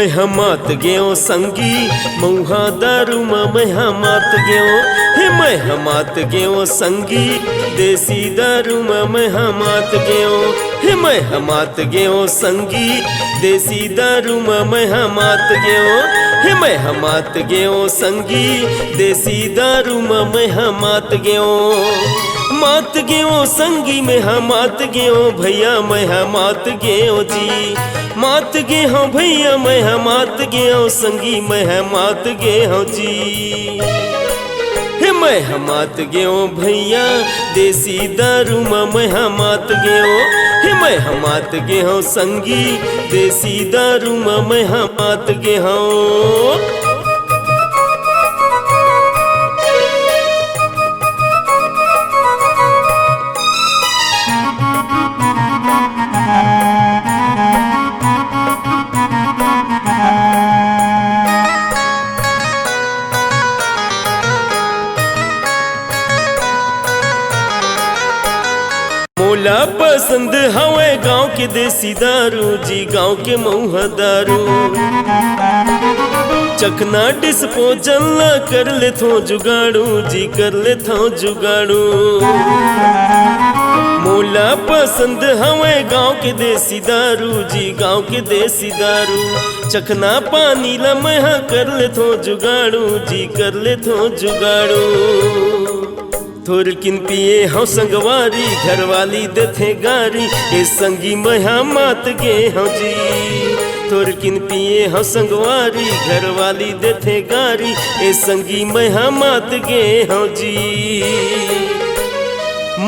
मैं हमात गयो संगी मऊहा दारू मैं हमात गयो हे मैं हमात गयो संगी देसी दारू मैं हमात गयो हे मैं हमात गयो संगी देसी दारू मैं हमात गयो हे मैं हमात गयो संगी देसी दारू मैं हमात गयो मात गयो संगी में हमात गयो भैया मैं हमात गयो जी मात गे हो भैया मैं हमात गयो संगी मैं हमात गयो जी हे मैं हमात गयो भैया देसी दारू मैं हमात गयो हे मैं हमात गयो संगी देसी दारू मैं हमात गयो मोला पसंद हवे गांव के देसी दारू जी गांव के मऊहा दारू चखना डिस्पोजल कर ले थो जुगाड़ू जी कर ले थो जुगाड़ू मोला पसंद हवे गांव के देसी दारू जी गांव के देसी दारू चखना पानी लमहा कर ले थो जुगाड़ू जी कर ले थो जुगाड़ू थोर किन पिए हम संगवारी घरवाली देथे गारी ए संगी मैं हमात गे हम जी थोर किन पिए हम संगवारी घरवाली देथे गारी ए संगी मैं हमात गे हम जी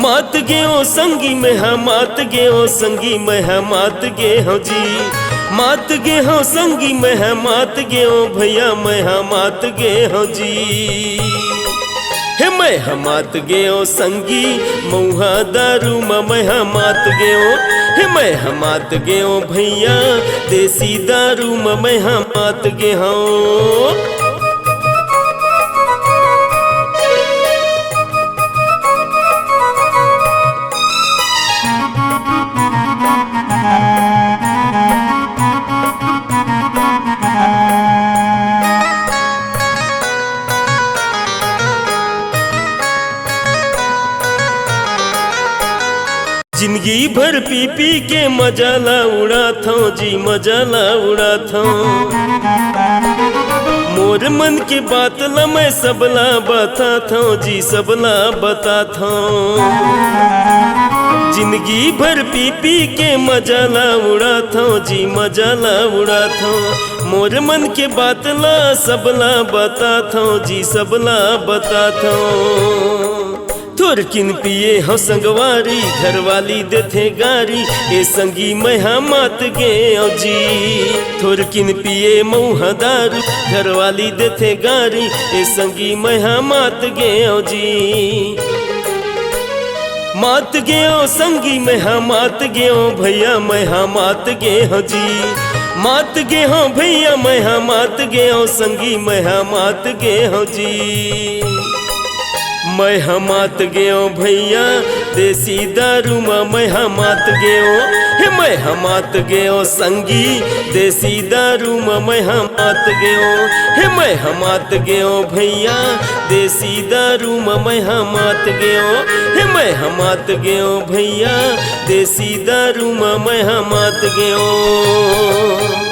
मात गे ओ संगी मैं हमात गे ओ संगी मैं हमात गे हम जी मात गे हो संगी मैं हमात गे ओ भैया मैं हमात गे हम जी हे मैं हमात गयो संगी मऊहा दारू मैं हमात गयो हे मैं हमात गयो भैया देसी दारू मैं हमात गयो जिंदगी भर पी पी के मजाला उड़ा था जी मजाला उड़ा था मोर मन की बात ला मैं सबला बता था जी सबला बता था जिंदगी भर पी पी के मजाला उड़ा था जी मजाला उड़ा था मोर मन के बात ला सबला बता था जी सबला बता था थोर किन पिए हो संगवारी घरवाली देथे गारी ए संगी मैं हमात गयो जी थोर किन पिए मऊहा दारू घरवाली देथे गारी ए संगी मैं हमात गयो जी मात गयो संगी मैं हमात गयो भैया मैं हमात गयो जी मात गयो भैया मैं हमात गयो संगी मैं हमात गयो जी मैं हमात गयो भैया देसी दारू मैं हमात गयो हे मैं हमात गयो संगी देसी दारू मैं हमात गयो हे मैं हमात गयो भैया देसी दारू मैं हमात गयो हे मैं हमात गयो भैया देसी दारू मैं हमात गयो।